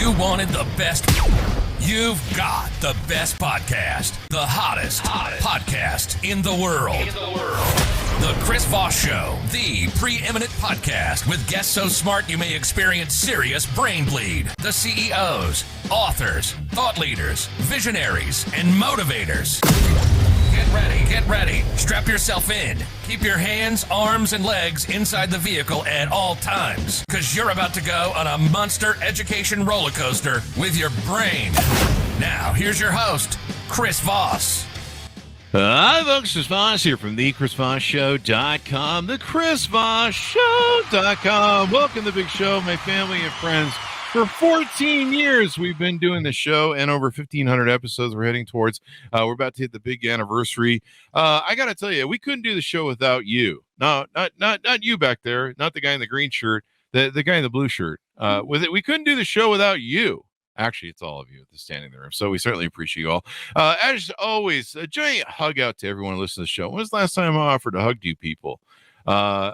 You wanted the best. You've got the best podcast. The hottest podcast in the world. The Chris Voss Show, the preeminent podcast with guests so smart you may experience serious brain bleed. The CEOs, authors, thought leaders, visionaries, and motivators. Get ready. Strap yourself in. Keep your hands, arms, and legs inside the vehicle at all times, because you're about to go on a monster education roller coaster with your brain. Now, here's your host, Chris Voss. Hi, folks. Chris Voss here from thechrisvossshow.com, thechrisvossshow.com. Welcome to the big show, my family and friends. For 14 years, we've been doing the show and over 1,500 episodes we're heading towards. We're about to hit the big anniversary. I got to tell you, we couldn't do the show without you. No, not you back there, not the guy in the green shirt, the guy in the blue shirt. We couldn't do the show without you. Actually, it's all of you that's standing in the room. So we certainly appreciate you all. As always, a giant hug out to everyone who listens to the show. When was the last time I offered to hug you people? A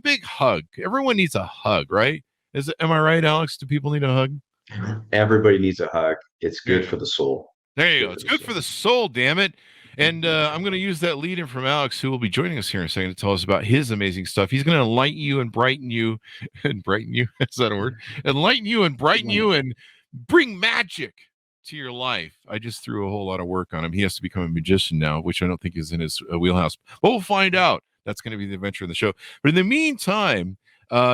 big hug. Everyone needs a hug, right? Am I right, Alex? Do people need a hug? Everybody needs a hug. It's good for the soul. There you go. It's good for the soul, damn it. And I'm going to use that lead in from Alex, who will be joining us here in a second to tell us about his amazing stuff. He's going to enlighten you and brighten you. And brighten you? Is that a word? Enlighten you and brighten you and bring magic to your life. I just threw a whole lot of work on him. He has to become a magician now, which I don't think is in his wheelhouse. But we'll find out. That's going to be the adventure of the show. But in the meantime,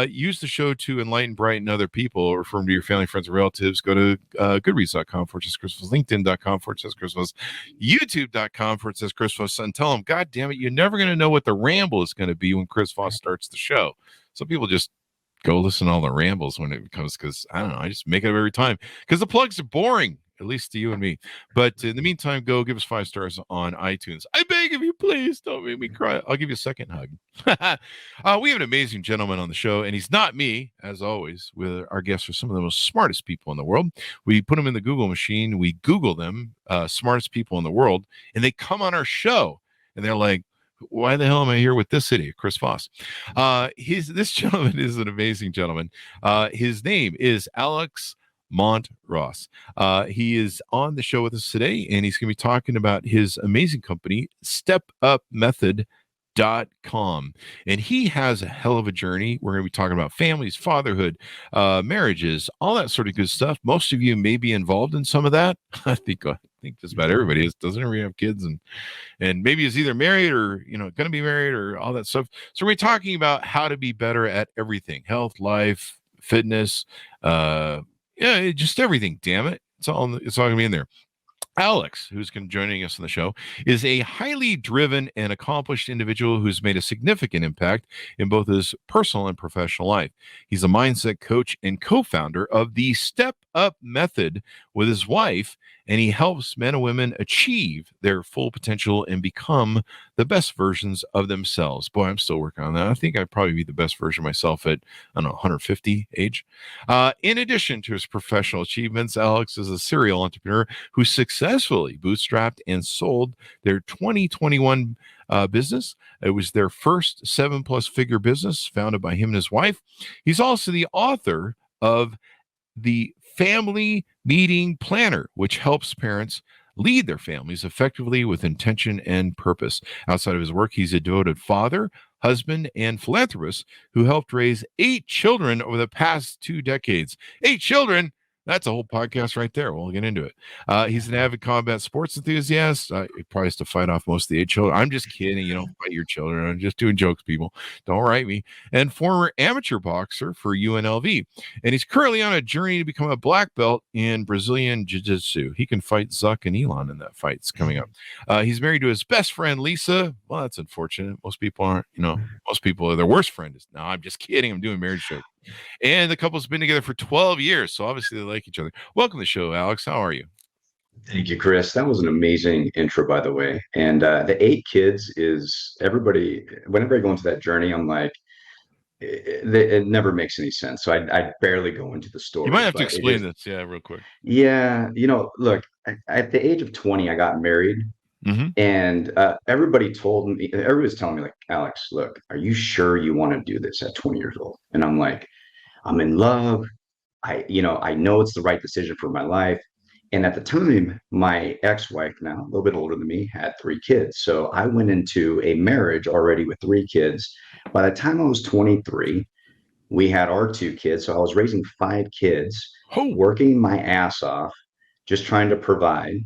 use the show to enlighten, brighten other people, or refer them to your family, friends, and relatives. Go to goodreads.com/Chris Voss, LinkedIn.com/Chris Voss, YouTube.com/Chris Voss, and tell them, God damn it, you're never going to know what the ramble is going to be when Chris Voss starts the show. Some people just go listen to all the rambles when it comes, because I don't know, I just make it up every time because the plugs are boring. At least to you and me. But in the meantime, go give us 5 stars on iTunes. I beg of you, please don't make me cry. I'll give you a second hug. We have an amazing gentleman on the show, and he's not me, as always. With our guests are some of the most smartest people in the world. We put them in the Google machine. We Google them, smartest people in the world, and they come on our show, and they're like, why the hell am I here with this idiot, Chris Voss? This gentleman is an amazing gentleman. His name is Alex Mont-Ros. He is on the show with us today, and he's going to be talking about his amazing company, StepUpMethod.com. And he has a hell of a journey. We're going to be talking about families, fatherhood, marriages, all that sort of good stuff. Most of you may be involved in some of that. I think just about everybody is. Doesn't everybody have kids and maybe is either married or going to be married or all that stuff. So we're talking about how to be better at everything: health, life, fitness, yeah, just everything. Damn it, it's all gonna be in there. Alex, who's joining us on the show, is a highly driven and accomplished individual who's made a significant impact in both his personal and professional life. He's a mindset coach and co-founder of the Step Up Method with his wife, and he helps men and women achieve their full potential and become the best versions of themselves. Boy, I'm still working on that. I think I'd probably be the best version of myself at, 150 age. In addition to his professional achievements, Alex is a serial entrepreneur who successfully bootstrapped and sold their 2021 business. It was their first 7+ figure business founded by him and his wife. He's also the author of the Family Meeting Planner, which helps parents lead their families effectively with intention and purpose. Outside of his work, he's a devoted father, husband, and philanthropist who helped raise 8 children over the past 2 decades. 8 children! That's a whole podcast right there. We'll get into it. He's an avid combat sports enthusiast. He probably has to fight off most of the 8 children. I'm just kidding. You don't fight your children. I'm just doing jokes, people. Don't write me. And former amateur boxer for UNLV. And he's currently on a journey to become a black belt in Brazilian Jiu-Jitsu. He can fight Zuck and Elon in that fight. It's coming up. He's married to his best friend, Lisa. Well, that's unfortunate. Most people aren't, most people, their worst friend is, no, I'm just kidding. I'm doing marriage joke. And the couple's been together for 12 years, so obviously they like each other. Welcome to the show, Alex. How are you? Thank you, Chris. That was an amazing intro, by the way. And the 8 kids is everybody. Whenever I go into that journey, I'm like, it never makes any sense. So I barely go into the story. You might have to explain this, real quick. Yeah, look, at the age of 20, I got married. Mm-hmm. And everybody was telling me, like, Alex, look, are you sure you want to do this at 20 years old? And I'm like, I'm in love. I know it's the right decision for my life. And at the time, my ex-wife, now a little bit older than me, had 3 kids. So I went into a marriage already with 3 kids. By the time I was 23, we had our 2 kids. So I was raising 5 kids, Oh, working my ass off, just trying to provide,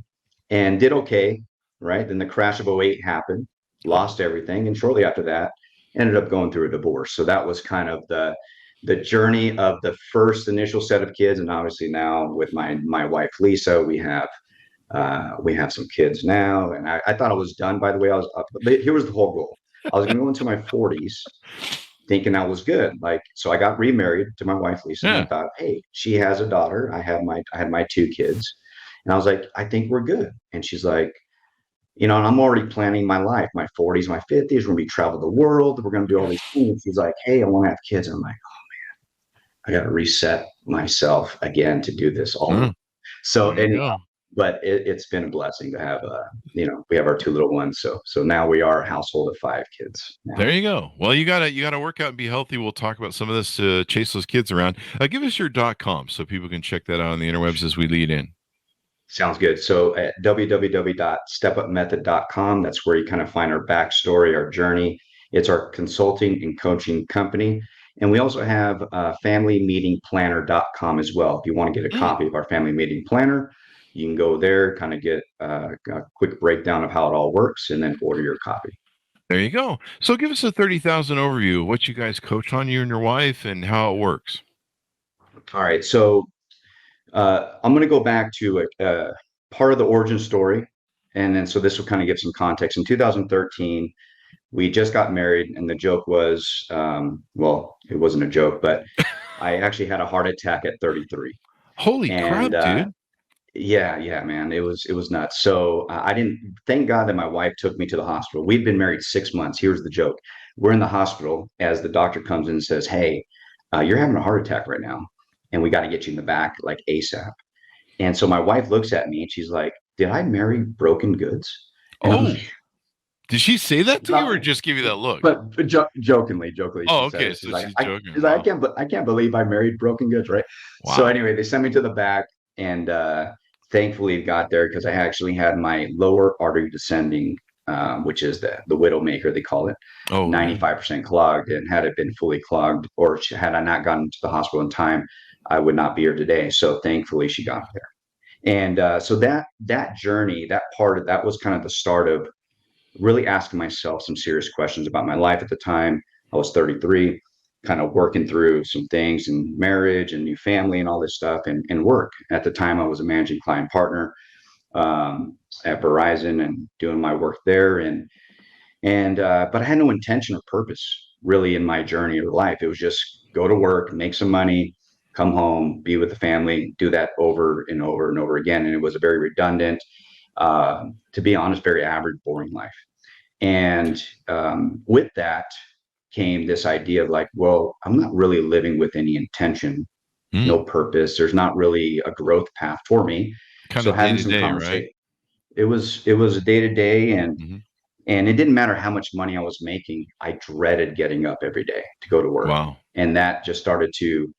and did okay. Right. Then the crash of '08 happened, lost everything. And shortly after that, ended up going through a divorce. So that was kind of the journey of the first initial set of kids. And obviously now with my wife, Lisa, we have some kids now. And I thought I was done, by the way. But here was the whole goal. I was going to go into my 40s thinking I was good. Like, so I got remarried to my wife, Lisa, and I yeah. thought, hey, she has a daughter. I had my 2 kids, and I was like, I think we're good. And she's like, and I'm already planning my life, my 40s, my 50s. We're going to be travel the world. We're going to do all these things. She's like, hey, I want to have kids. And I'm like, I got to reset myself again to do this all over. Mm, So there you anyhow, go. but it's been a blessing to have, we have our 2 little ones. So now we are a household of 5 kids now. There you go. Well, you gotta work out and be healthy. We'll talk about some of this to chase those kids around. Give us your .com so people can check that out on the interwebs as we lead in. Sounds good. So at www.stepupmethod.com, that's where you kind of find our backstory, our journey. It's our consulting and coaching company. And we also have familymeetingplanner.com as well. If you want to get a copy of our family meeting planner, you can go there, kind of get a quick breakdown of how it all works, and then order your copy. There you go. So give us a 30,000 overview of what you guys coach on, you and your wife, and how it works. All right. So I'm going to go back to part of the origin story. And then, so this will kind of give some context. In 2013, we just got married, and the joke was, well, it wasn't a joke, but I actually had a heart attack at 33. Holy And crap, dude. yeah, man, it was nuts. So I didn't, thank God that my wife took me to the hospital. We'd been married 6 months. Here's the joke. We're in the hospital as the doctor comes in and says, hey, you're having a heart attack right now, and we got to get you in the back like ASAP. And so my wife looks at me and she's like, did I marry broken goods? And I'm Oh, like, did she say that to you or no, just give you that look? but jokingly, Oh, she said okay. it. So she's joking. She's like, Wow. I can't believe I married broken goods, right? So Wow. anyway, they sent me to the back, and thankfully it got there because I actually had my lower artery descending, which is the widowmaker, they call it, Oh, 95% clogged. And had it been fully clogged, or had I not gotten to the hospital in time, I would not be here today. So thankfully she got there. And so that journey, that was kind of the start of really asking myself some serious questions about my life at the time. I was 33, kind of working through some things in marriage and new family and all this stuff, and work. At the time, I was a managing client partner at Verizon and doing my work there. But I had no intention or purpose really in my journey of life. It was just go to work, make some money, come home, be with the family, do that over and over and over again. And it was a very redundant, to be honest, very average, boring life. And with that came this idea of like, well, I'm not really living with any intention, no purpose. There's not really a growth path for me. kind So of day having to some day, conversation, right? it was a day to day, Mhm. and it didn't matter how much money I was making. I dreaded getting up every day to go to work, Wow. and that just started to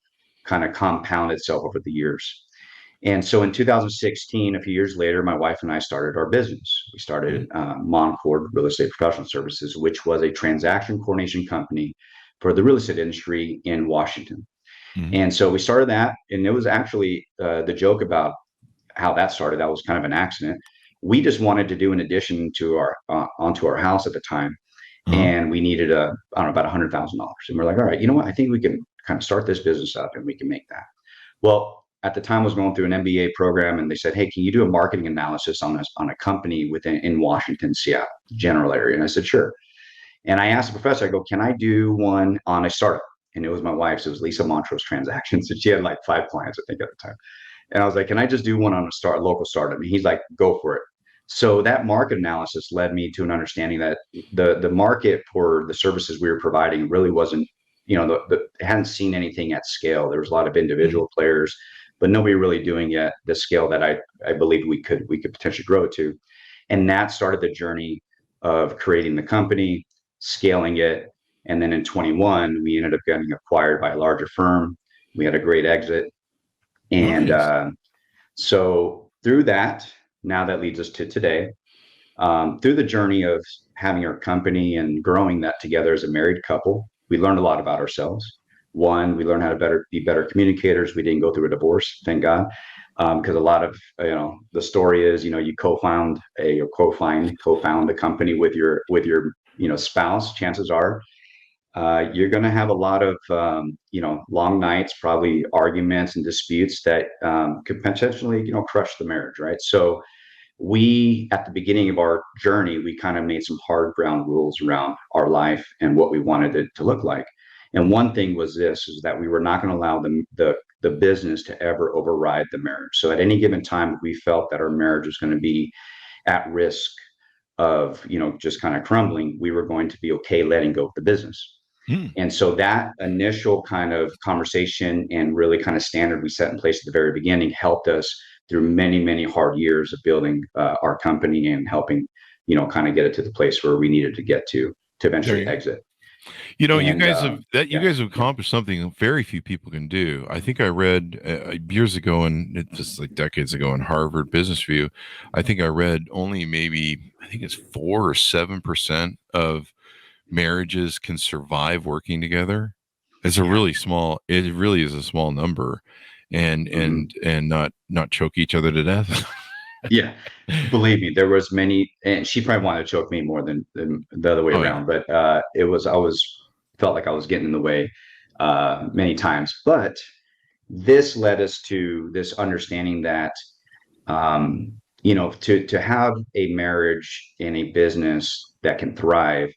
kind of compound itself over the years. And so in 2016, a few years later, my wife and I started our business. We started Mont-Ros Real Estate Professional Services, which was a transaction coordination company for the real estate industry in Washington. Mhm. And so we started that, and it was actually the joke about how that started. That was kind of an accident. We just wanted to do an addition to our onto our house at the time, Uh-huh. and we needed I don't know, about $100,000. And we're like, all right, you know what? I think we can kind of start this business up, and we can make that. Well, at the time I was going through an MBA program, and they said, hey, can you do a marketing analysis on a company in Washington, Seattle, general area? And I said, sure. And I asked the professor, I go, can I do one on a startup? And it was my wife's, it was Lisa Mont-Ros Transactions. And she had like 5 clients, I think, at the time. And I was like, can I just do one on a local startup? And he's like, go for it. So that market analysis led me to an understanding that the market for the services we were providing really wasn't, hadn't seen anything at scale. There was a lot of individual players, but nobody really doing it at the scale that I believe we could potentially grow it to. And that started the journey of creating the company, scaling it. And then in 21, we ended up getting acquired by a larger firm. We had a great exit. And Nice. so through that, now that leads us to today. Through the journey of having our company and growing that together as a married couple, we learned a lot about ourselves. One, we learned how to be better communicators. We didn't go through a divorce, thank God, because a lot of the story is you co-found a company with your spouse. Chances are you're going to have a lot of long nights, probably arguments and disputes that could potentially crush the marriage, right? So we, at the beginning of our journey, we kind of made some hard ground rules around our life and what we wanted it to look like. And one thing was this, is that we were not going to allow the business to ever override the marriage. So at any given time, we felt that our marriage was going to be at risk of just kind of crumbling, we were going to be okay letting go of the business. And so that initial kind of conversation and really kind of standard we set in place at the very beginning helped us through many, many hard years of building our company and helping, kind of get it to the place where we needed to get to eventually exit. You And guys have accomplished something very few people can do. I think I read years ago, and just like decades ago, in Harvard Business Review, I think I read only I think it's 4 or 7% of marriages can survive working together. It's a really small. It really is a small number, and not choke each other to death. Yeah, believe me, there was many, and she probably wanted to choke me more than the other way around. Yeah. But I felt like I was getting in the way many times. But this led us to this understanding that to have a marriage in a business that can thrive,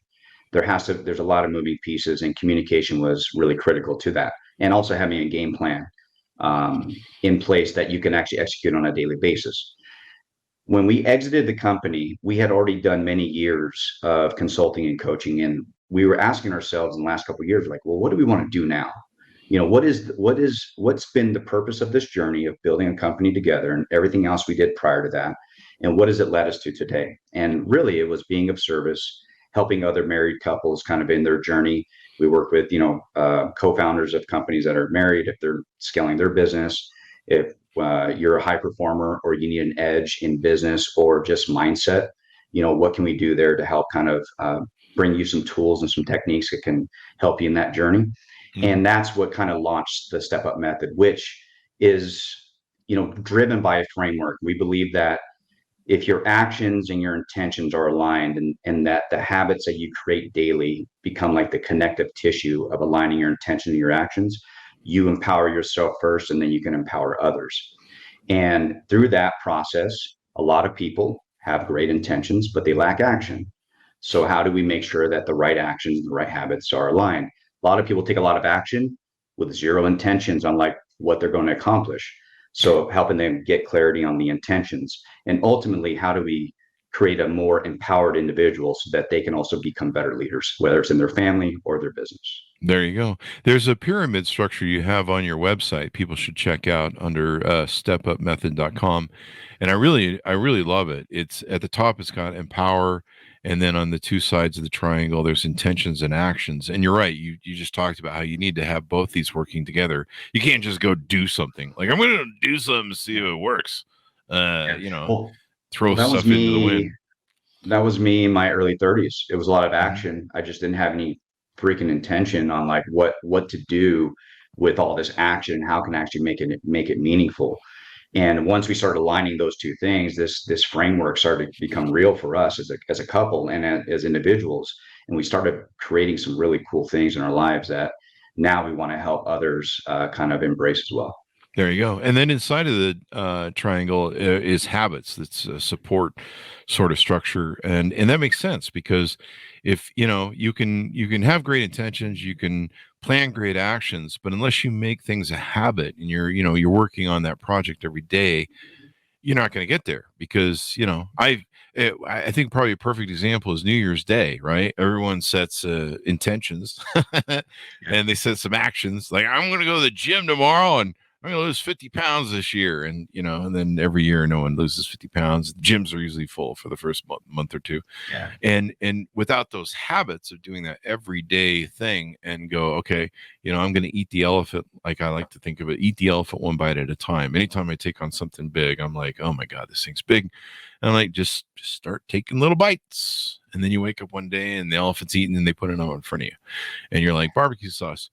there's a lot of moving pieces, and communication was really critical to that, and also having a game plan in place that you can actually execute on a daily basis. When we exited the company, we had already done many years of consulting and coaching, and we were asking ourselves in the last couple of years, like, well, what do we want to do now? What's been the purpose of this journey of building a company together and everything else we did prior to that, and what has it led us to today? And really, it was being of service, helping other married couples kind of in their journey. We work with co-founders of companies that are married, if they're scaling their business, if you're a high performer or you need an edge in business or just mindset, what can we do there to help kind of bring you some tools and some techniques that can help you in that journey? And that's what kind of launched the Step Up Method, which is driven by a framework. We believe that if your actions and your intentions are aligned, and that the habits that you create daily become like the connective tissue of aligning your intention and your actions, you empower yourself first, and then you can empower others. And through that process, a lot of people have great intentions, but they lack action. So how do we make sure that the right actions and the right habits are aligned? A lot of people take a lot of action with zero intentions on like what they're going to accomplish. So helping them get clarity on the intentions, and ultimately, how do we create a more empowered individual so that they can also become better leaders, whether it's in their family or their business. There you go. There's a pyramid structure you have on your website. People should check out under stepupmethod.com. And I really love it. It's at the top, it's got empower. And then on the two sides of the triangle, there's intentions and actions. And you're right. You just talked about how you need to have both these working together. You can't just go do something. Like, I'm going to do something to see if it works. Throw stuff into the wind. That was me in my early 30s. It was a lot of action. I just didn't have any freaking intention on like what to do with all this action. How can I actually make it meaningful? And once we started aligning those two things, this framework started to become real for us as a couple and as individuals. And we started creating some really cool things in our lives that now we want to help others kind of embrace as well. There you go. And then inside of the triangle is habits. That's a support sort of structure. And that makes sense, because if, you can have great intentions, you can plan great actions, but unless you make things a habit and you're working on that project every day, you're not going to get there. Because, I think probably a perfect example is New Year's Day, right? Everyone sets intentions and they set some actions. Like, I'm going to go to the gym tomorrow and I'm going to lose 50 pounds this year. And, and then every year no one loses 50 pounds. Gyms are usually full for the first month or two. Yeah. And without those habits of doing that everyday thing and go, okay, I'm going to eat the elephant. Like I like to think of it, eat the elephant one bite at a time. Anytime I take on something big, I'm like, oh my God, this thing's big. And I'm like, just start taking little bites. And then you wake up one day and the elephant's eaten and they put it out in front of you. And you're like, barbecue sauce.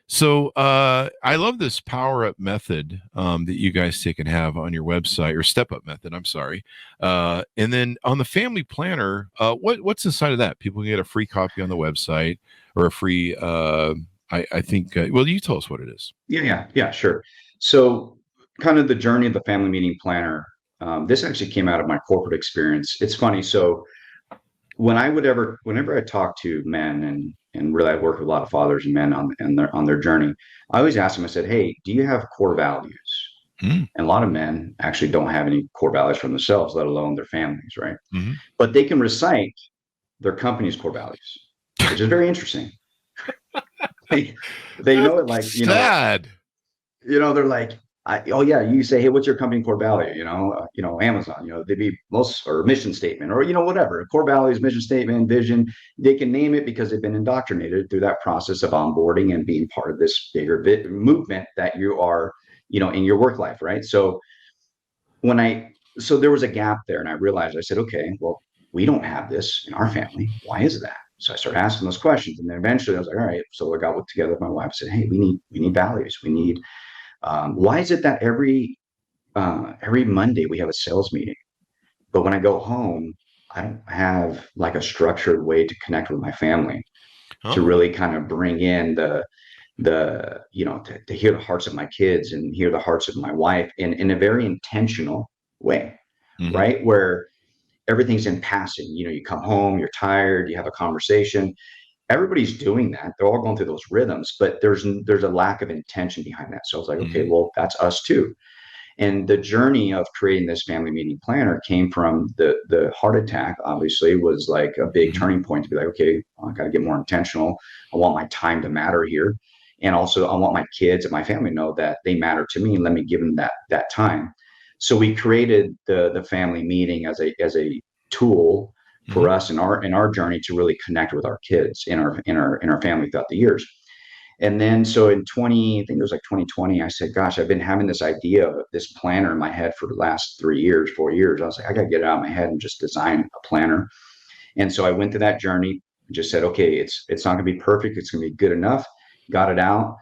So I love this power up method that you guys take and have on your website, or step up method. I'm sorry. And then on the family planner, what's inside of that? People can get a free copy on the website, or a free, I think, well, you tell us what it is. Yeah, sure. So kind of the journey of the family meeting planner. This actually came out of my corporate experience. It's funny. So whenever I talk to men, and really I work with a lot of fathers and men on their journey, I always ask them, I said, hey, do you have core values? And a lot of men actually don't have any core values for themselves, let alone their families, right? Mm-hmm. But they can recite their company's core values, which is very interesting. they know it, like, sad. They're like, oh yeah, you say, hey, what's your company core value? Amazon, they'd be or mission statement, or whatever, core values, mission statement, vision. They can name it because they've been indoctrinated through that process of onboarding and being part of this bigger movement that you are, in your work life, right? So so there was a gap there, and I realized, I said, okay, well, we don't have this in our family. Why is that? So I started asking those questions, and then eventually I was like, all right. So I got together with my wife, said, hey, we need values. We need. Why is it that every Monday we have a sales meeting, but when I go home, I don't have like a structured way to connect with my family, to really kind of bring in to hear the hearts of my kids and hear the hearts of my wife in a very intentional way, mm-hmm. right? Where everything's in passing. You come home, you're tired, you have a conversation. Everybody's doing that. They're all going through those rhythms, but there's a lack of intention behind that. So I was like, okay, well, that's us too. And the journey of creating this family meeting planner came from the heart attack, obviously, was like a big turning point to be like, okay, I got to get more intentional. I want my time to matter here. And also I want my kids and my family to know that they matter to me, and let me give them that time. So we created the family meeting as a tool for us in our journey to really connect with our kids in our family throughout the years. And then so I think it was like 2020, I said, gosh, I've been having this idea of this planner in my head for the last 4 years. I was like, I got to get it out of my head and just design a planner. And so I went through that journey and just said, okay, it's not going to be perfect. It's going to be good enough. Got it out.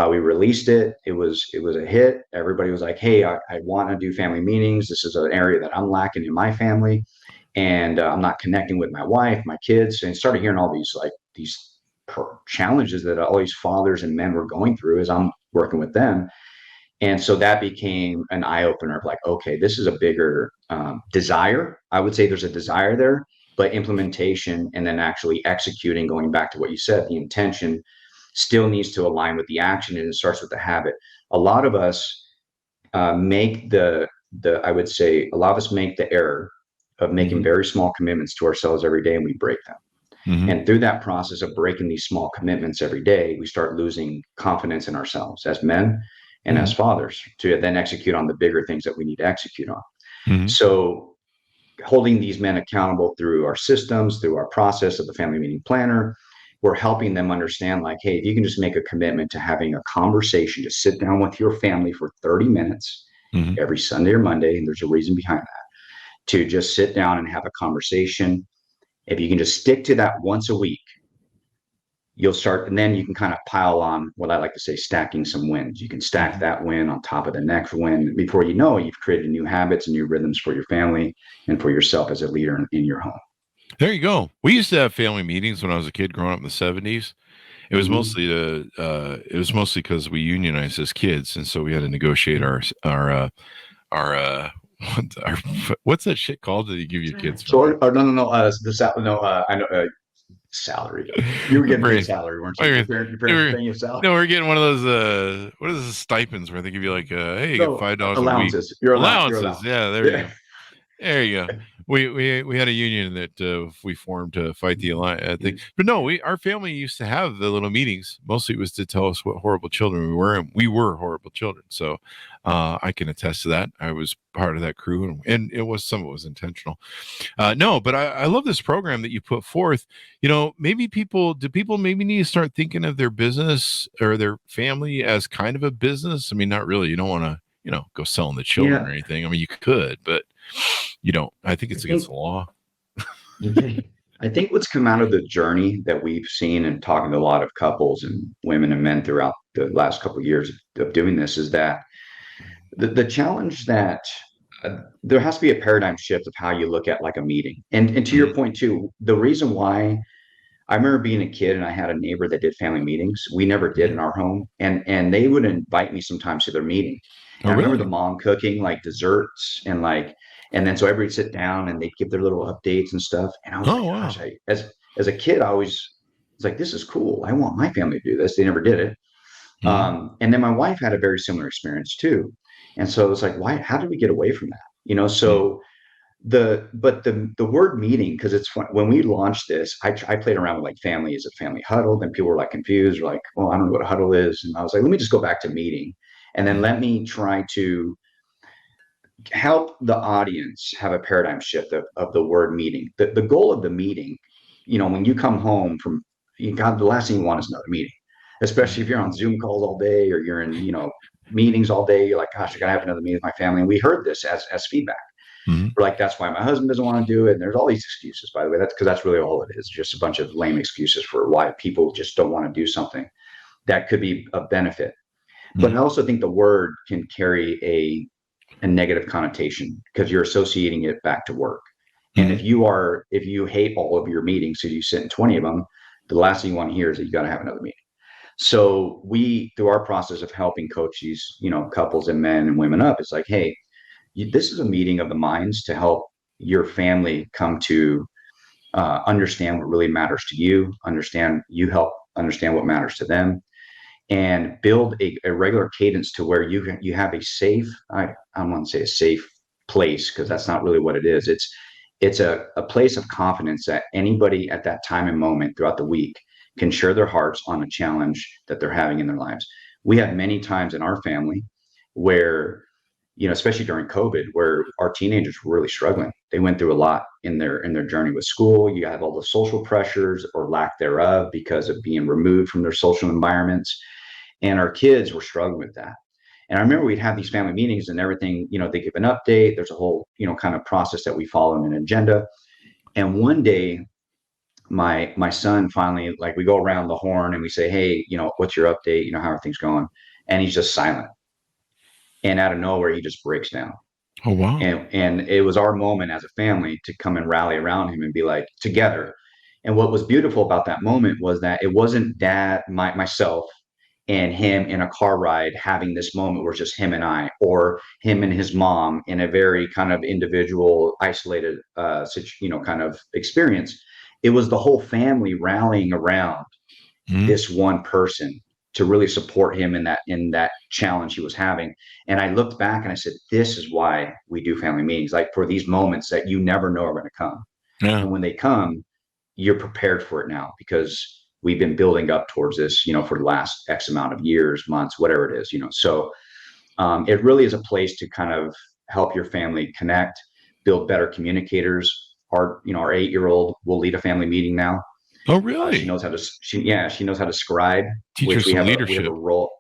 We released it. It was a hit. Everybody was like, hey, I want to do family meetings. This is an area that I'm lacking in my family. And I'm not connecting with my wife, my kids, and started hearing all these challenges that all these fathers and men were going through as I'm working with them. And so that became an eye opener of like, okay, this is a bigger desire. I would say there's a desire there, but implementation and then actually executing, going back to what you said, the intention still needs to align with the action, and it starts with the habit. A lot of us make the error of making very small commitments to ourselves every day, and we break them. Mm-hmm. And through that process of breaking these small commitments every day, we start losing confidence in ourselves as men and as fathers to then execute on the bigger things that we need to execute on. Mm-hmm. So holding these men accountable through our systems, through our process of the family meeting planner, we're helping them understand, like, hey, if you can just make a commitment to having a conversation, just sit down with your family for 30 minutes every Sunday or Monday, and there's a reason behind that, to just sit down and have a conversation. If you can just stick to that once a week, you'll start, and then you can kind of pile on what I like to say, stacking some wins. You can stack that win on top of the next win. Before you know it, you've created new habits and new rhythms for your family and for yourself as a leader in your home. There you go. We used to have family meetings when I was a kid growing up in the 70s. It was mostly because we unionized as kids, and so we had to negotiate our what's that shit called that you give your kids? No. I know. Salary. You were getting paid salary, weren't you? Your parents paying you salary. No, we're getting one of those. What is the stipends where they give you like, hey, you get $5 allowances. a week. Your allowances. Yeah, there you go. we had a union that we formed to fight the alliance thing. But no, our family used to have the little meetings. Mostly it was to tell us what horrible children we were, and we were horrible children. So I can attest to that. I was part of that crew, and some of it was intentional. No, but I love this program that you put forth. Maybe people maybe need to start thinking of their business or their family as kind of a business. I mean, not really. You don't want to go selling the children or anything. I mean, you could, but you don't. I think it's against the law. I think what's come out of the journey that we've seen and talking to a lot of couples and women and men throughout the last couple of years of doing this is that the challenge that there has to be a paradigm shift of how you look at like a meeting. And to your point too, the reason why I remember being a kid and I had a neighbor that did family meetings. We never did in our home. And they would invite me sometimes to their meeting. And I remember the mom cooking like desserts and then so everybody would sit down and they'd give their little updates and stuff. And I was gosh, as a kid, I always was like, this is cool. I want my family to do this. They never did it. And then my wife had a very similar experience too. And so it was like, how did we get away from that? So the word meeting, because it's fun. When we launched this, I played around with like family. Is it family huddle? Then people were like confused, like, well, I don't know what a huddle is. And I was like, let me just go back to meeting. And then let me try to help the audience have a paradigm shift of the word meeting. The goal of the meeting, when you come home from, God, the last thing you want is another meeting, especially if you're on Zoom calls all day or you're in, meetings all day. You're like, gosh, I gotta have another meeting with my family. And we heard this as feedback. We're like, that's why my husband doesn't want to do it. And there's all these excuses, by the way. That's because that's really all it is, just a bunch of lame excuses for why people just don't want to do something that could be a benefit. But I also think the word can carry a negative connotation because you're associating it back to work. And if you hate all of your meetings, so you sit in 20 of them, the last thing you want to hear is that you got to have another meeting. So we, through our process of helping coach these, couples and men and women up, it's like, hey, this is a meeting of the minds to help your family come to understand what really matters to you, help understand what matters to them, and build a regular cadence to where you have a safe, I don't want to say a safe place, because that's not really what it is. It's a place of confidence that anybody at that time and moment throughout the week can share their hearts on a challenge that they're having in their lives. We had many times in our family where, especially during COVID, where our teenagers were really struggling. They went through a lot in their journey with school. You have all the social pressures or lack thereof because of being removed from their social environments. And our kids were struggling with that. And I remember we'd have these family meetings and everything, they give an update. There's a whole, kind of process that we follow in an agenda. And one day, my son finally, like, we go around the horn and we say, hey, what's your update? How are things going? And he's just silent. And out of nowhere, he just breaks down. Oh, wow. And it was our moment as a family to come and rally around him and be like, together. And what was beautiful about that moment was that it wasn't dad, myself, and him in a car ride having this moment where it's just him and I, or him and his mom in a very kind of individual, isolated, kind of experience. It was the whole family rallying around this one person to really support him in that challenge he was having. And I looked back and I said, this is why we do family meetings, like for these moments that you never know are going to come. Yeah. And when they come, you're prepared for it now, because we've been building up towards this, for the last X amount of years, months, whatever it is, So it really is a place to kind of help your family connect, build better communicators. Our 8-year-old will lead a family meeting now. Oh, really? She knows how to scribe. Teach her some leadership. We have a role.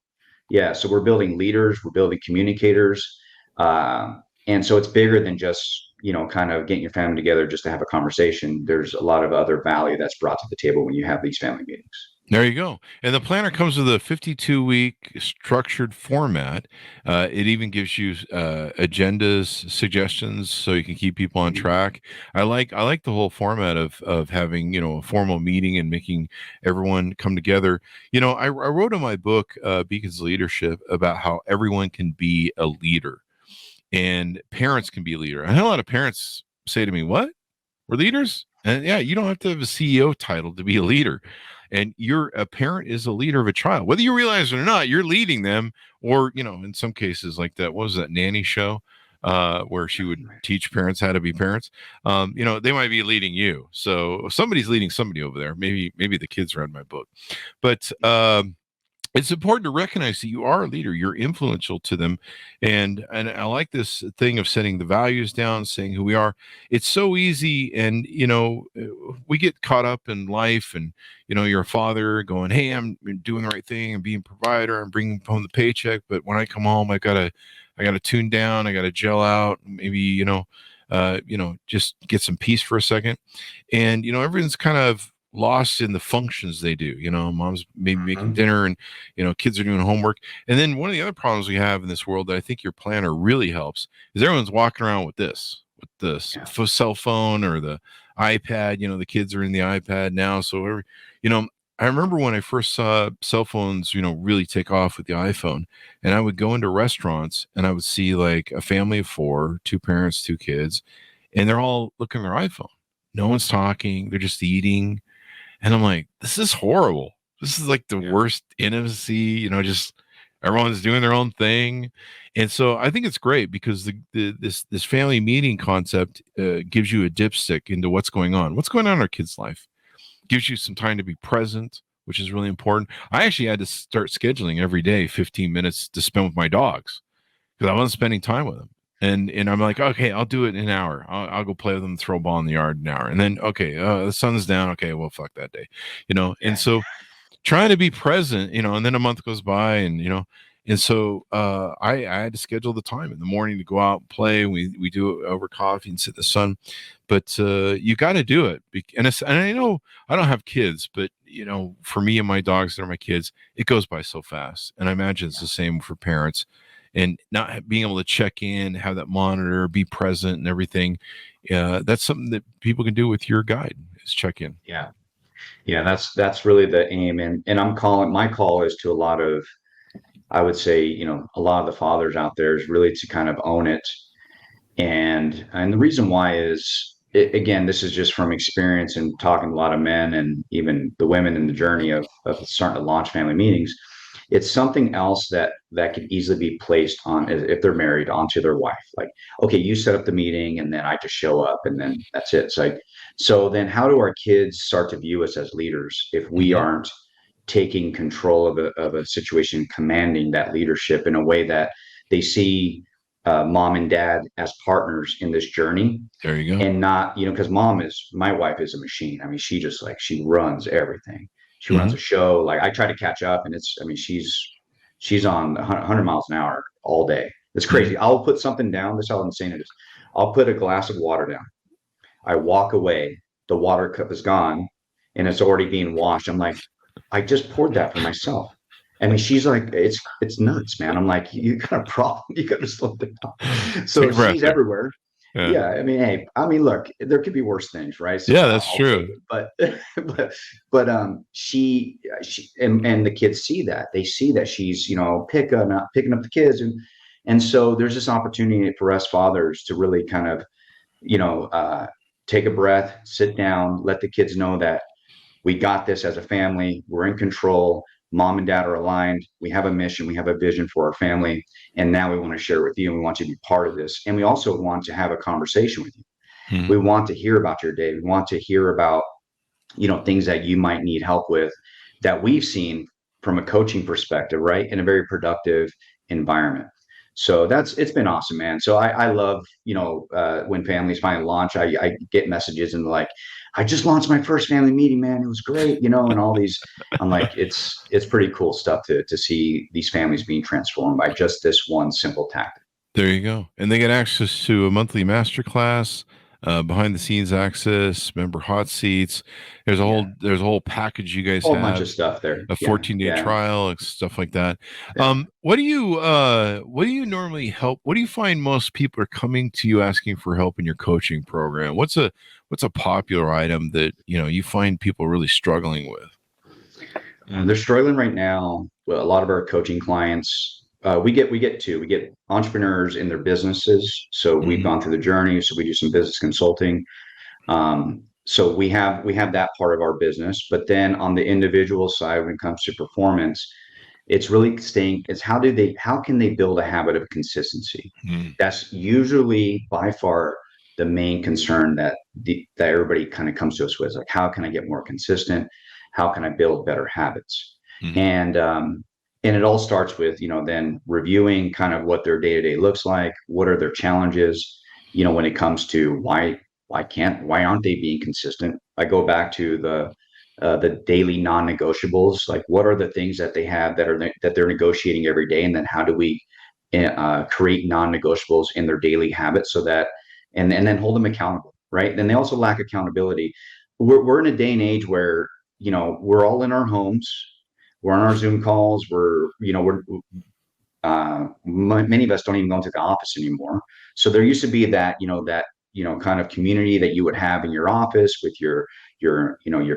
Yeah. So we're building leaders, we're building communicators. And so it's bigger than just, kind of getting your family together just to have a conversation. There's a lot of other value that's brought to the table when you have these family meetings. There you go. And the planner comes with a 52-week structured format. It even gives you agendas, suggestions, so you can keep people on track. I like the whole format of having, a formal meeting and making everyone come together. I wrote in my book, Beacons of Leadership, about how everyone can be a leader and parents can be a leader. I had a lot of parents say to me, what? We're leaders? And yeah, you don't have to have a CEO title to be a leader. And a parent is a leader of a child, whether you realize it or not. You're leading them, or in some cases, like that, what was that nanny show? where she would teach parents how to be parents. They might be leading you. So somebody's leading somebody over there. Maybe the kids read my book, but it's important to recognize that you are a leader. You're influential to them. And I like this thing of setting the values down, saying who we are. It's so easy. And, we get caught up in life and, you're a father going, hey, I'm doing the right thing and being a provider and bringing home the paycheck. But when I come home, I gotta tune down. I gotta gel out. Maybe, just get some peace for a second. And, everyone's kind of lost in the functions they do. Mom's maybe making dinner and, kids are doing homework. And then one of the other problems we have in this world that I think your planner really helps is everyone's walking around with the cell phone or the iPad. The kids are in the iPad now. So, I remember when I first saw cell phones, really take off with the iPhone, and I would go into restaurants and I would see like a family of 4, 2 parents, 2 kids, and they're all looking at their iPhone. No one's talking. They're just eating. And I'm like, this is horrible. This is like the worst intimacy, just everyone's doing their own thing. And so I think it's great because this family meeting concept gives you a dipstick into what's going on in our kids' life. Gives you some time to be present, which is really important. I actually had to start scheduling every day 15 minutes to spend with my dogs because I wasn't spending time with them. And I'm like, okay, I'll do it in an hour. I'll go play with them, throw a ball in the yard in an hour. And then, okay, the sun's down. Okay, well, fuck that day, And so trying to be present, and then a month goes by and, and so I had to schedule the time in the morning to go out and play. We do it over coffee and sit in the sun, but you got to do it. And I know I don't have kids, but, for me and my dogs that are my kids, it goes by so fast. And I imagine it's the same for parents. And not being able to check in, have that monitor, be present and everything. That's something that people can do with your guide is check in. Yeah. Yeah. That's really the aim. And my call is to a lot of, I would say, a lot of the fathers out there is really to kind of own it. And the reason why is, again, this is just from experience and talking to a lot of men and even the women in the journey of starting to launch family meetings. It's something else that could easily be placed on, if they're married, onto their wife. Like, okay, you set up the meeting and then I just show up and then that's it. It's like, so then how do our kids start to view us as leaders if we aren't taking control of a situation, commanding that leadership in a way that they see mom and dad as partners in this journey? There you go. And not, because my wife is a machine. I mean, she runs everything. She runs a show. Like I try to catch up and she's on 100 miles an hour all day. It's crazy. I'll put something down. This is how insane it is. I'll put a glass of water down. I walk away. The water cup is gone and it's already being washed. I'm like, I just poured that for myself. I mean, she's like, it's nuts, man. I'm like, you got a problem. You got to slow down. So she's everywhere. Yeah. I mean, look, there could be worse things, right? So yeah, that's true. But she and the kids see that. They see that she's, picking up the kids. And so there's this opportunity for us fathers to really kind of, take a breath, sit down, let the kids know that we got this as a family. We're in control. Mom and dad are aligned. We have a mission. We have a vision for our family. And now we want to share it with you. And we want you to be part of this. And we also want to have a conversation with you. We want to hear about your day. We want to hear about, things that you might need help with that we've seen from a coaching perspective, right? In a very productive environment. So it's been awesome, man. So I love, when families finally launch, I get messages and like, I just launched my first family meeting, man. It was great, and all these, I'm like, it's pretty cool stuff to see these families being transformed by just this one simple tactic. There you go. And they get access to a monthly masterclass, behind the scenes access, member hot seats. There's a whole package you guys have. A bunch of stuff there. A 14-day trial, stuff like that. Yeah. What do you normally help? What do you find most people are coming to you asking for help in your coaching program? What's a popular item that you find people really struggling with? They're struggling right now. Well, a lot of our coaching clients, we get entrepreneurs in their businesses. So we've gone through the journey. So we do some business consulting. So we have that part of our business, but then on the individual side, when it comes to performance, It's really staying, it's how can they build a habit of consistency? That's usually by far the main concern that that everybody kind of comes to us with, like, how can I get more consistent? How can I build better habits? And it all starts with, then reviewing kind of what their day-to-day looks like. What are their challenges? When it comes to why aren't they being consistent? I go back to the daily non-negotiables. Like, what are the things that they have that they're negotiating every day, and then how do we create non-negotiables in their daily habits, so that and then hold them accountable, right? Then they also lack accountability. We're in a day and age where we're all in our homes, we're on our Zoom calls, many of us don't even go into the office anymore. So there used to be that kind of community that you would have in your office with your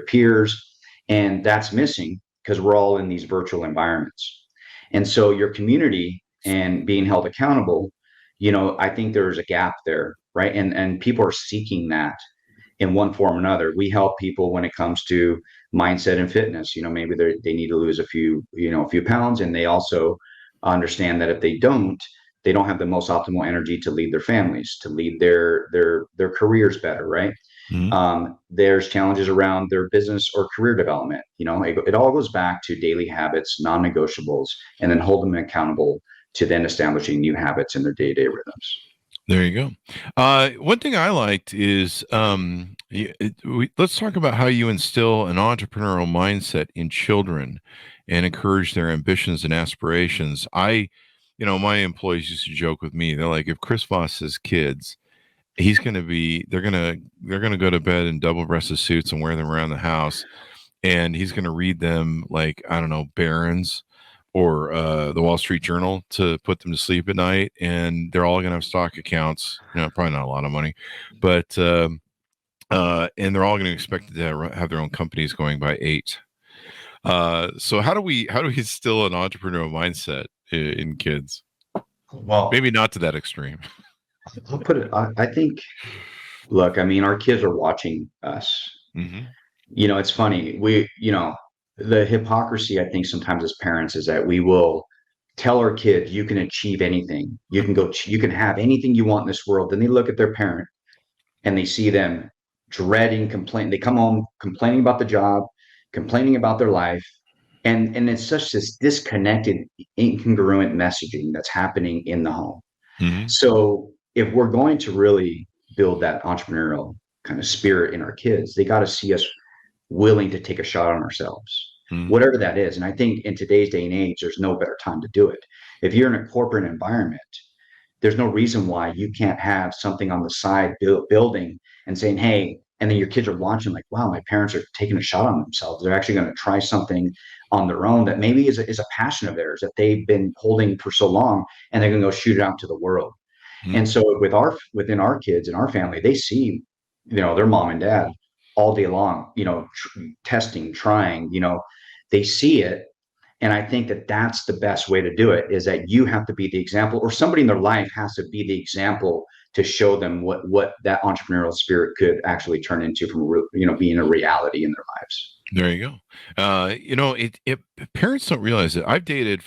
peers, and that's missing because we're all in these virtual environments. And so your community and being held accountable, I think there's a gap there, right? And people are seeking that in one form or another. We help people when it comes to mindset and fitness. Maybe they need to lose a few pounds, and they also understand that if they don't have the most optimal energy to lead their families, to lead their careers better, right? There's challenges around their business or career development. It all goes back to daily habits, non-negotiables, and then hold them accountable to then establishing new habits in their day-to-day rhythms. There you go. One thing I liked is let's talk about how you instill an entrepreneurial mindset in children and encourage their ambitions and aspirations. My employees used to joke with me. They're like, if Chris Voss has kids, they're gonna go to bed in double-breasted suits and wear them around the house, and he's gonna read them, like, I don't know, Barron's or the Wall Street Journal to put them to sleep at night, and they're all going to have stock accounts. Probably not a lot of money, but and they're all going to expect to have their own companies going by 8. So how do we instill an entrepreneurial mindset in kids? Well, maybe not to that extreme. I'll put it. I think. Look, I mean, our kids are watching us. It's funny. The hypocrisy, I think, sometimes as parents is that we will tell our kids, you can achieve anything. You can have anything you want in this world. Then they look at their parent and they see them dreading, complain. They come home complaining about the job, complaining about their life. And it's such this disconnected, incongruent messaging that's happening in the home. So if we're going to really build that entrepreneurial kind of spirit in our kids, they got to see us willing to take a shot on ourselves, whatever that is. And I think in today's day and age, there's no better time to do it. If you're in a corporate environment, there's no reason why you can't have something on the side building and saying, hey, and then your kids are watching like, wow, my parents are taking a shot on themselves. They're actually going to try something on their own that maybe is a passion of theirs that they've been holding for so long, and they're going to go shoot it out to the world. And so within our kids and our family, they see, their mom and dad all day long, testing, trying, they see it. And I think that that's the best way to do it, is that you have to be the example, or somebody in their life has to be the example to show them what that entrepreneurial spirit could actually turn into from, being a reality in their lives. There you go. Parents don't realize it. I've dated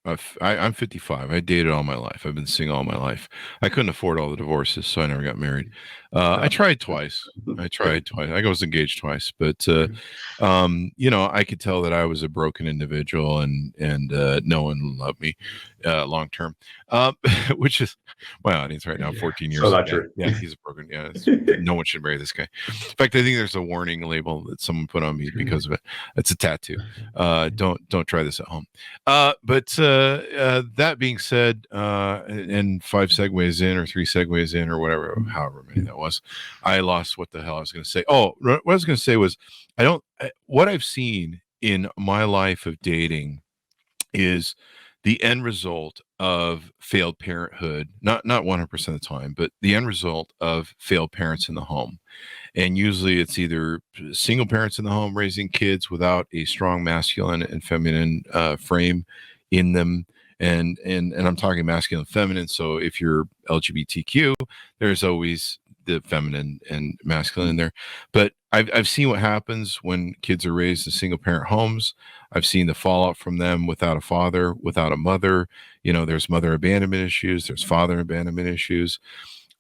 I'm 55. I dated all my life. I've been single all my life. I couldn't afford all the divorces, so I never got married. I tried twice. I was engaged twice, but I could tell that I was a broken individual, and no one loved me long term. Which is my audience right now, 14 years. So true. Yeah, he's a broken. Yeah, no one should marry this guy. In fact, I think there's a warning label that someone put on me because of it. It's a tattoo. Don't try this at home. But that being said, and 5 segues in or 3 segues in or whatever, however many that was, I lost what the hell I was going to say. Oh, what I was going to say was, what I've seen in my life of dating is the end result of failed parenthood, not 100% of the time, but the end result of failed parents in the home. And usually it's either single parents in the home raising kids without a strong masculine and feminine frame in them. And I'm talking masculine and feminine. So if you're LGBTQ, there's always the feminine and masculine in there. But I've seen what happens when kids are raised in single parent homes. I've seen the fallout from them without a father, without a mother. There's mother abandonment issues. There's father abandonment issues.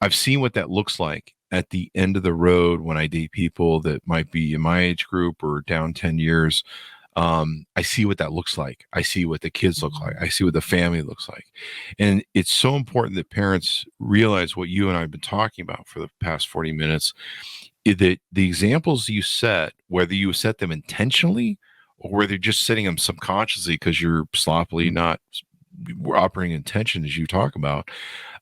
I've seen what that looks like at the end of the road when I date people that might be in my age group or down 10 years. I see what that looks like. I see what the kids look like. I see what the family looks like. And it's so important that parents realize what you and I have been talking about for the past 40 minutes, is that the examples you set, whether you set them intentionally or whether you're just setting them subconsciously because you're sloppily not operating intention as you talk about,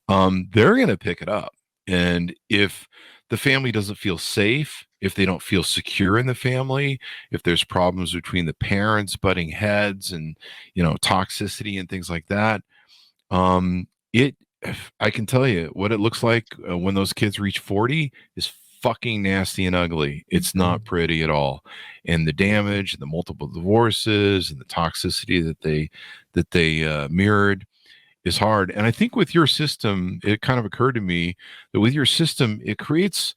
they're going to pick it up. And if the family doesn't feel safe, if they don't feel secure in the family, if there's problems between the parents, butting heads and, toxicity and things like that, I can tell you what it looks like when those kids reach 40 is fucking nasty and ugly. It's not pretty at all. And the damage and the multiple divorces and the toxicity that they mirrored is hard. And I think with your system, it kind of occurred to me that with your system, it creates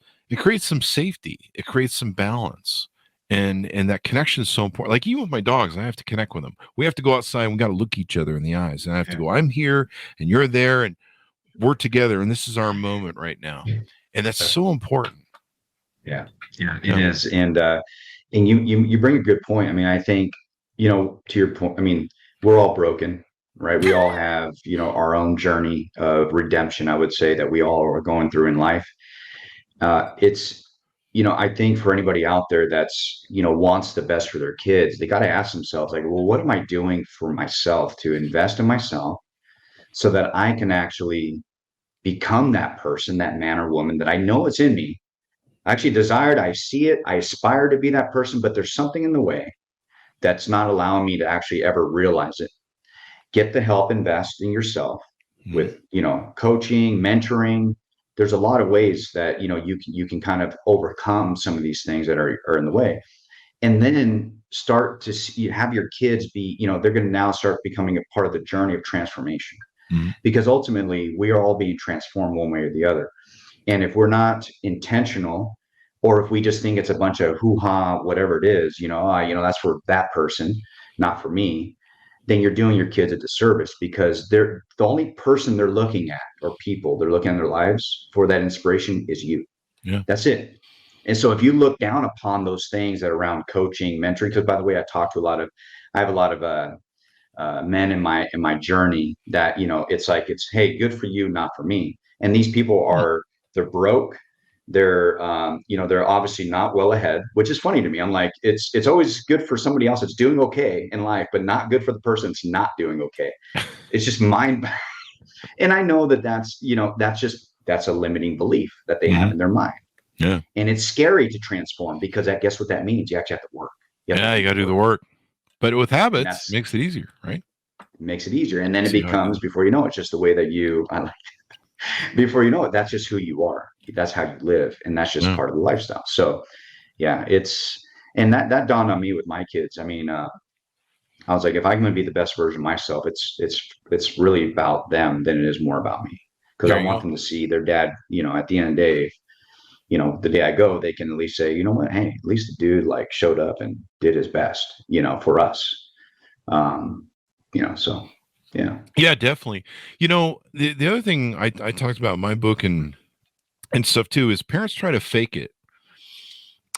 some safety. It creates some balance. And that connection is so important. Like even with my dogs, I have to connect with them. We have to go outside and we got to look each other in the eyes. And I have to go, I'm here and you're there and we're together. And this is our moment right now. And that's so important. Yeah, it is. And you bring a good point. I mean, I think, to your point, I mean, we're all broken, right? We all have, our own journey of redemption, I would say, that we all are going through in life. I think for anybody out there that's, wants the best for their kids, they got to ask themselves, like, well, what am I doing for myself to invest in myself so that I can actually become that person, that man or woman that I know it's in me. I actually desired, I see it, I aspire to be that person, but there's something in the way that's not allowing me to actually ever realize it. Get the help, invest in yourself with, coaching, mentoring. There's a lot of ways that, you can kind of overcome some of these things that are in the way. And then start to have your kids be, they're going to now start becoming a part of the journey of transformation. Because ultimately we are all being transformed one way or the other. And if we're not intentional, or if we just think it's a bunch of hoo-ha, whatever it is, that's for that person, not for me, then you're doing your kids a disservice, because they're the only person they're looking at, or people they're looking at in their lives for that inspiration is you. Yeah. That's it. And so if you look down upon those things that are around coaching, mentoring, because by the way, I have a lot of men in my journey that, it's hey, good for you, not for me. And these people they're broke. They're they're obviously not well ahead, which is funny to me. I'm like, it's always good for somebody else that's doing okay in life, but not good for the person that's not doing okay. It's just mind. And I know that's a limiting belief that they have in their mind. Yeah. And it's scary to transform, because guess what that means? You actually have to work. You got to do the work. But with habits, it makes it easier, right? It makes it easier. And then it becomes, before you know it, just the way that before you know it, that's just who you are. That's how you live. And that's just part of the lifestyle. So yeah, and that dawned on me with my kids. I mean, I was like, if I'm going to be the best version of myself, it's really about them than it is more about me. Because I want them to see their dad, at the end of the day, the day I go, they can at least say, you know what, hey, at least the dude showed up and did his best, for us. So yeah. Yeah, definitely. The other thing I talked about in my book and stuff too is parents try to fake it.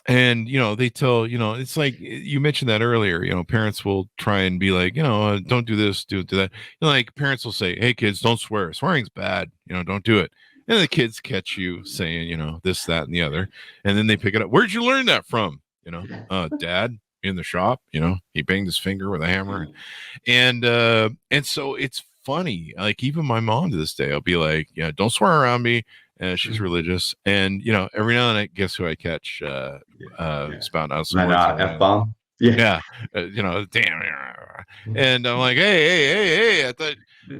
And, they tell, it's like you mentioned that earlier, parents will try and be like, don't do this, do that. Like parents will say, hey kids, don't swear. Swearing's bad. Don't do it. And the kids catch you saying, this, that, and the other. And then they pick it up. Where'd you learn that from? Dad in the shop, he banged his finger with a hammer. And so it's funny. Like even my mom to this day, I'll be like, don't swear around me. She's religious. And, every now and then, guess who I catch spouting out some F-bomb. Yeah. Damn. And I'm like, hey, I thought.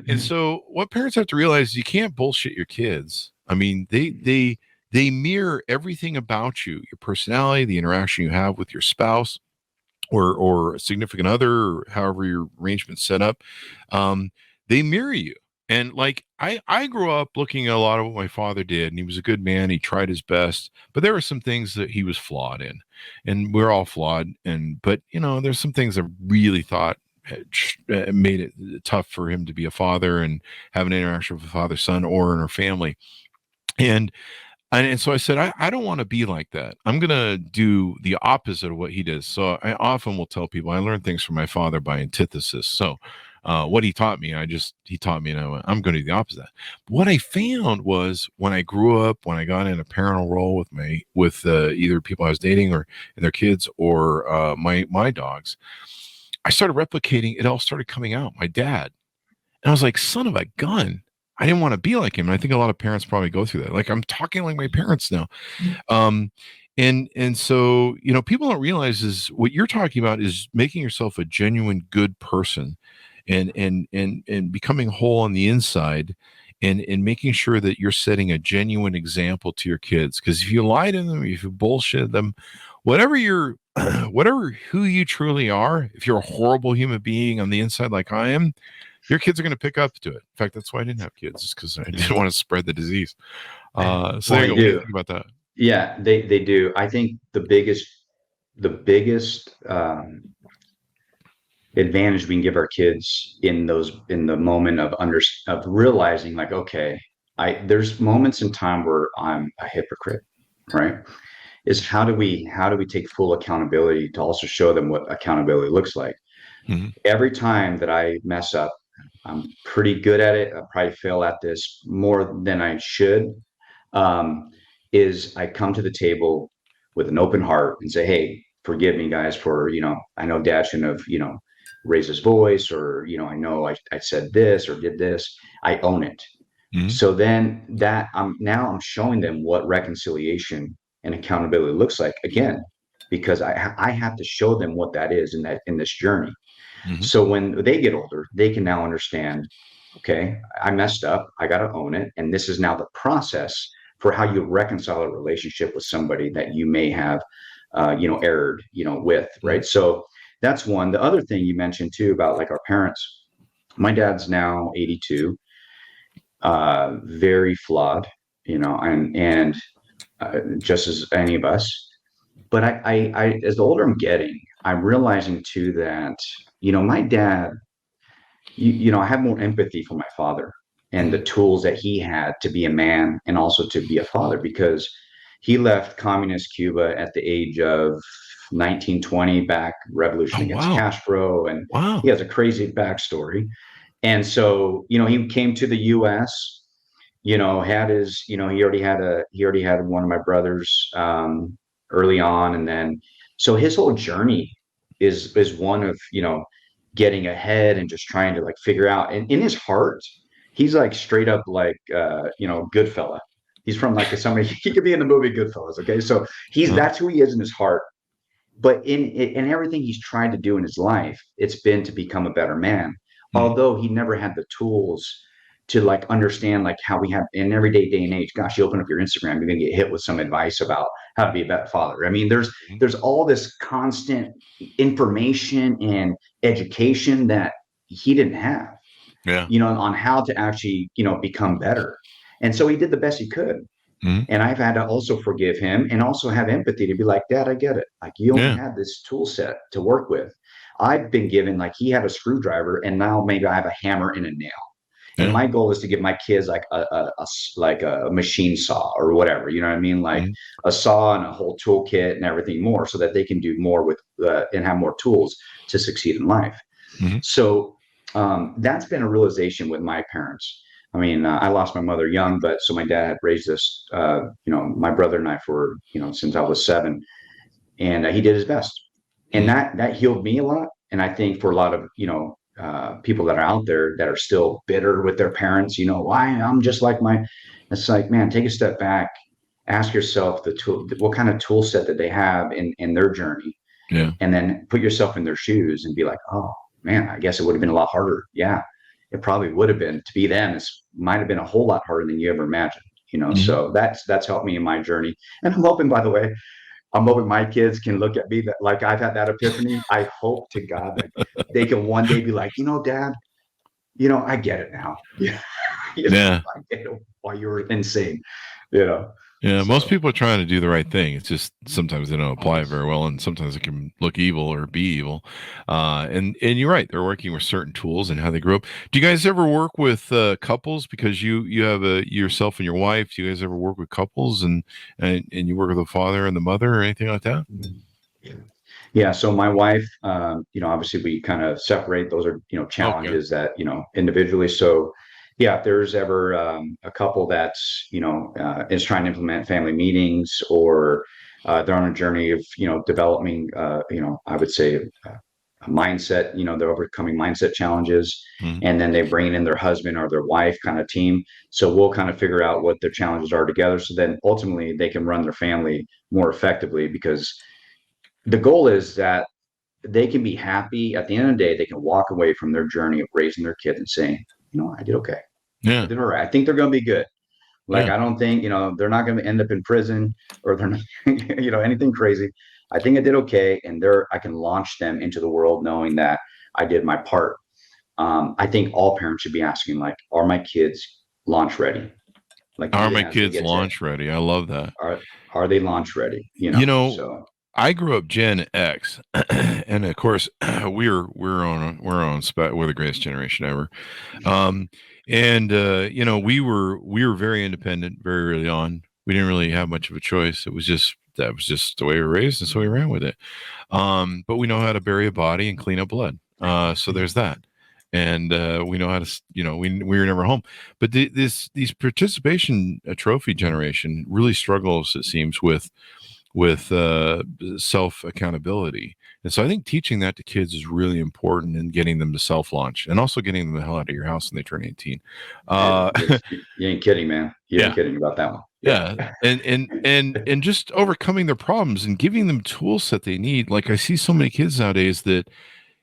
And so what parents have to realize is you can't bullshit your kids. I mean, they mirror everything about you, your personality, the interaction you have with your spouse or a significant other, or however your arrangement's set up. They mirror you. And like I grew up looking at a lot of what my father did, and he was a good man. He tried his best, but there were some things that he was flawed in, and we're all flawed. But there's some things I really thought made it tough for him to be a father and have an interaction with a father, son, or in our family. And so I said, I don't want to be like that. I'm going to do the opposite of what he does. So I often will tell people I learned things from my father by antithesis. So what he taught me, he taught me, and I'm going to do the opposite. What I found was when I grew up, when I got in a parental role with either people I was dating or their kids or my dogs, I started replicating. It all started coming out. My dad. And I was like, son of a gun. I didn't want to be like him. And I think a lot of parents probably go through that. Like, I'm talking like my parents now. And so, people don't realize is what you're talking about is making yourself a genuine good person and becoming whole on the inside and making sure that you're setting a genuine example to your kids. Because if you lie to them, if you bullshit them, whatever who you truly are, if you're a horrible human being on the inside like I am, your kids are going to pick up to it. In fact, that's why I didn't have kids, is because I didn't want to spread the disease. So there you go. What do you think about that? Yeah, they do. I think the biggest advantage we can give our kids in the moment of realizing, like, okay, there's moments in time where I'm a hypocrite, right? Is how do we take full accountability to also show them what accountability looks like? Mm-hmm. Every time that I mess up, I'm pretty good at it. I probably fail at this more than I should. Is I come to the table with an open heart and say, hey, forgive me, guys, for, I know Dad shouldn't have, raised his voice, or, I know I said this or did this. I own it. Mm-hmm. So then I'm showing them what reconciliation and accountability looks like, again, because I have to show them what that is in this journey. Mm-hmm. So when they get older, they can now understand, okay, I messed up. I got to own it. And this is now the process for how you reconcile a relationship with somebody that you may have, erred, with, right? So that's one. The other thing you mentioned too about like our parents, my dad's now 82, very flawed, and just as any of us. But I as the older I'm getting, I'm realizing too that, my dad, I have more empathy for my father and the tools that he had to be a man and also to be a father, because he left communist Cuba at the age of 1920, back revolution against Castro. And he has a crazy backstory. And so, he came to the US, had his, he already had one of my brothers early on. And then, so his whole journey is one of, getting ahead and just trying to like figure out, and in his heart, he's like straight up like, Goodfella. He's from like somebody, he could be in the movie Goodfellas. Okay. So that's who he is in his heart. But in everything he's tried to do in his life, it's been to become a better man. Although he never had the tools to like understand like how we have in everyday day and age. Gosh, you open up your Instagram, you're gonna get hit with some advice about how to be a better father. I mean, there's all this constant information and education that he didn't have. Yeah. On how to actually, become better. And so he did the best he could. Mm-hmm. And I've had to also forgive him and also have empathy to be like, Dad, I get it. Like, you only have this tool set to work with. I've been given, like, he had a screwdriver and now maybe I have a hammer and a nail. And my goal is to give my kids like a machine saw or whatever, you know what I mean? Like a saw and a whole toolkit and everything more, so that they can do more with and have more tools to succeed in life. Mm-hmm. So that's been a realization with my parents. I mean, I lost my mother young, but so my dad had raised us, my brother and I for, since I was 7, and he did his best. And that healed me a lot. And I think for a lot of, people that are out there that are still bitter with their parents, why I'm just like it's like, man, take a step back, ask yourself what kind of tool set that they have in their journey. Yeah. And then put yourself in their shoes and be like, oh man, I guess it would have been a lot harder. Yeah, it probably would have been. To be them, it might have been a whole lot harder than you ever imagined, Mm-hmm. So that's helped me in my journey. And I'm hoping, by the way, my kids can look at me that like I've had that epiphany. I hope to God that they can one day be like, Dad, I get it now. Yeah. Yeah. I get it why you were insane, you know. Yeah, most So people are trying to do the right thing. It's just sometimes they don't apply it always. very well, and sometimes it can look evil or be evil. And you're right; they're working with certain tools and how they grew up. Do you guys ever work with couples? Because you have yourself and your wife. Do you guys ever work with couples and you work with the father and the mother or anything like that? Yeah. Yeah. So my wife, obviously we kind of separate. Those are, Okay. challenges that, individually. So yeah, if there's ever a couple that's, is trying to implement family meetings or they're on a journey of, developing, I would say a mindset, they're overcoming mindset challenges, Mhm. and then they bring in their husband or their wife kind of team. So we'll kind of figure out what their challenges are together. So then ultimately they can run their family more effectively, because the goal is that they can be happy at the end of the day. They can walk away from their journey of raising their kids and saying, I did okay. I Yeah. did all right. I think they're going to be good. Like, Yeah. I don't think, they're not going to end up in prison, or they're not, anything crazy. I think I did okay. And I can launch them into the world knowing that I did my part. I think all parents should be asking, like, are my kids launch ready? Like, Are even my as they kids get to, launch ready? I love that. are they launch ready? You know, So I grew up Gen X, and of course, we're the greatest generation ever. Um, and we were very independent very early on. We didn't really have much of a choice. That was just the way we were raised, and so we ran with it. But we know how to bury a body and clean up blood. So there's that. And we know how to, we were never home. But these participation trophy generation really struggles, it seems, with self accountability. And so I think teaching that to kids is really important, and getting them to self launch, and also getting them the hell out of your house when they turn 18. Uh, you ain't kidding, man. You ain't yeah. kidding about that one. Yeah. Yeah. And just overcoming their problems and giving them tools that they need. Like, I see so many kids nowadays that,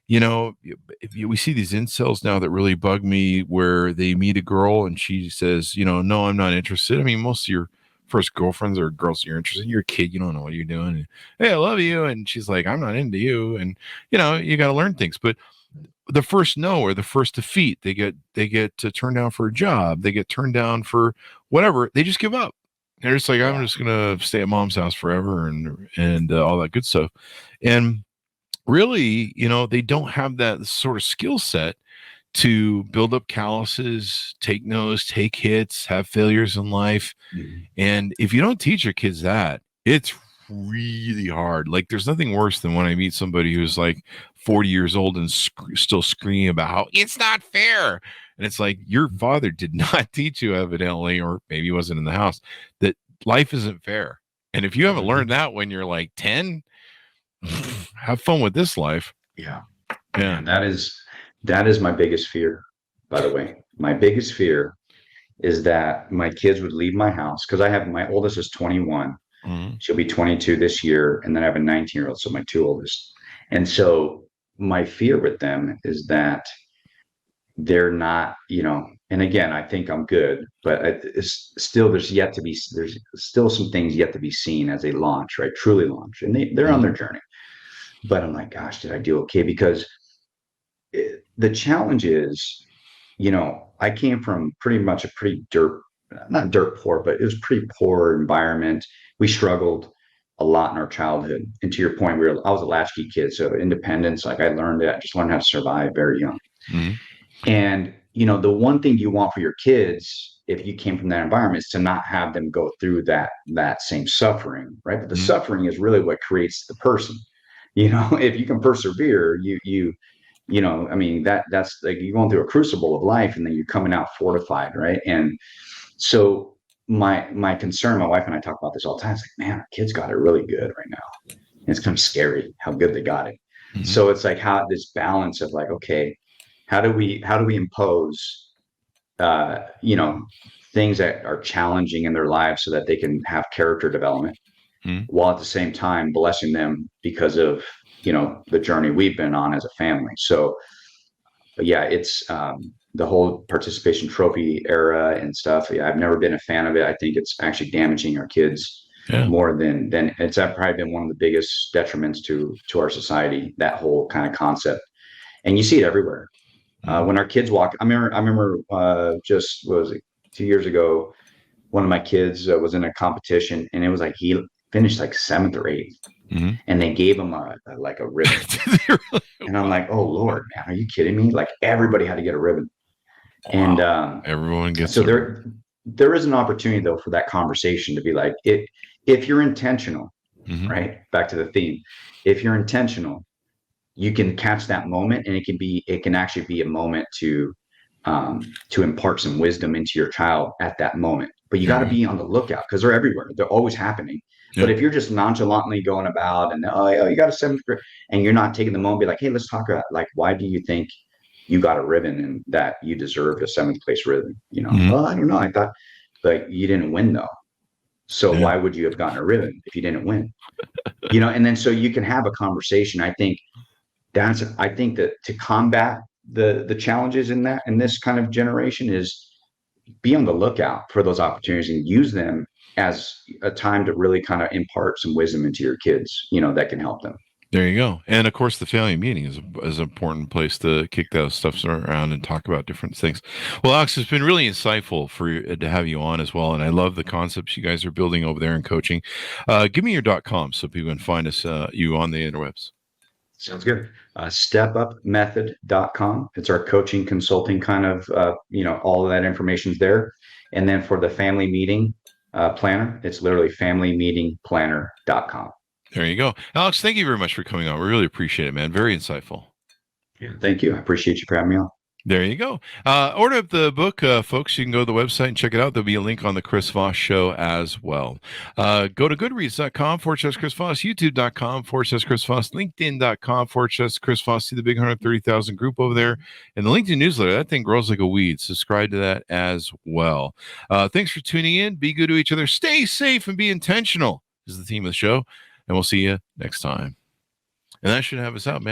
we see these incels now that really bug me, where they meet a girl and she says, no, I'm not interested. I mean, most of your first girlfriends are girls you're interested in. You're a kid, you don't know what you're doing. And, hey, I love you. And she's like, I'm not into you. And, you got to learn things. But the first no, or the first defeat, they get turned down for a job. They get turned down for whatever. They just give up. They're just like, I'm Yeah. just going to stay at mom's house forever and all that good stuff. And really, they don't have that sort of skill set to build up calluses, take no's, take hits, have failures in life. Mhm. And if you don't teach your kids that, it's really hard. Like, there's nothing worse than when I meet somebody who's like 40 years old and still screaming about how it's not fair. And it's like, your father did not teach you, evidently, or maybe he wasn't in the house, that life isn't fair. And if you haven't learned that when you're like 10, have fun with this life. Yeah. Yeah. And that is my biggest fear, by the way. My biggest fear is that my kids would leave my house, because I have, my oldest is 21. Mhm. She'll be 22 this year. And then I have a 19-year-old. So my two oldest. And so my fear with them is that they're not, and again, I think I'm good, but it's still, there's still some things yet to be seen as they launch, right? Truly launch. And they're on Mhm. their journey. But I'm like, gosh, did I do okay? Because the challenge is, I came from pretty much a pretty not dirt poor, but it was pretty poor environment. We struggled a lot in our childhood. And to your point, I was a latchkey kid. So independence, like, I just learned how to survive very young. Mhm. And, the one thing you want for your kids, if you came from that environment, is to not have them go through that same suffering, right? But the Mhm. suffering is really what creates the person. If you can persevere, I mean, that's like you're going through a crucible of life, and then you're coming out fortified, right? And so my concern, my wife and I talk about this all the time. It's like, man, our kids got it really good right now. And it's kind of scary how good they got it. Mhm. So it's like, how this balance of like, okay, how do we impose you know things that are challenging in their lives so that they can have character development, Mhm. while at the same time blessing them because of the journey we've been on as a family. So yeah, it's the whole participation trophy era and stuff. Yeah, I've never been a fan of it. I think it's actually damaging our kids Yeah. more than it's probably been one of the biggest detriments to our society, that whole kind of concept. And you see it everywhere. When our kids walk, I remember just what was it 2 years ago, one of my kids was in a competition, and it was like he finished like seventh or eighth, and they gave him like a ribbon. And I'm like, oh Lord, man, are you kidding me? Like everybody had to get a ribbon. And everyone gets so there is an opportunity though for that conversation to be like, if you're intentional, right? Back to the theme. If you're intentional, you can catch that moment, and it can actually be a moment to impart some wisdom into your child at that moment. But you got to be on the lookout, because they're everywhere. They're always happening. But if you're just nonchalantly going about and you got a seventh grade, and you're not taking the moment, be like, hey, let's talk about like, why do you think you got a ribbon and that you deserved a seventh place ribbon? Well, I don't know. I thought, but you didn't win though. So why would you have gotten a ribbon if you didn't win? And then so you can have a conversation. I think that to combat the challenges in this kind of generation is be on the lookout for those opportunities and use them as a time to really kind of impart some wisdom into your kids, that can help them. There you go. And of course, the family meeting is an important place to kick those stuff around and talk about different things. Well, Alex, it's been really insightful to have you on as well. And I love the concepts you guys are building over there in coaching. Give me your .com so people can find you on the interwebs. Sounds good. Stepupmethod.com. It's our coaching consulting kind of, all of that information's there. And then for the family meeting planner, it's literally familymeetingplanner.com. There you go. Alex, thank you very much for coming on. We really appreciate it, man. Very insightful. Yeah, thank you. I appreciate you for having me on. There you go. Order up the book, folks. You can go to the website and check it out. There'll be a link on the Chris Voss Show as well. Go to goodreads.com/Chris Voss, youtube.com/Chris Voss, linkedin.com/Chris Voss. See the big 130,000 group over there. And the LinkedIn newsletter, that thing grows like a weed. Subscribe to that as well. Thanks for tuning in. Be good to each other. Stay safe and be intentional is the theme of the show. And we'll see you next time. And that should have us out, man.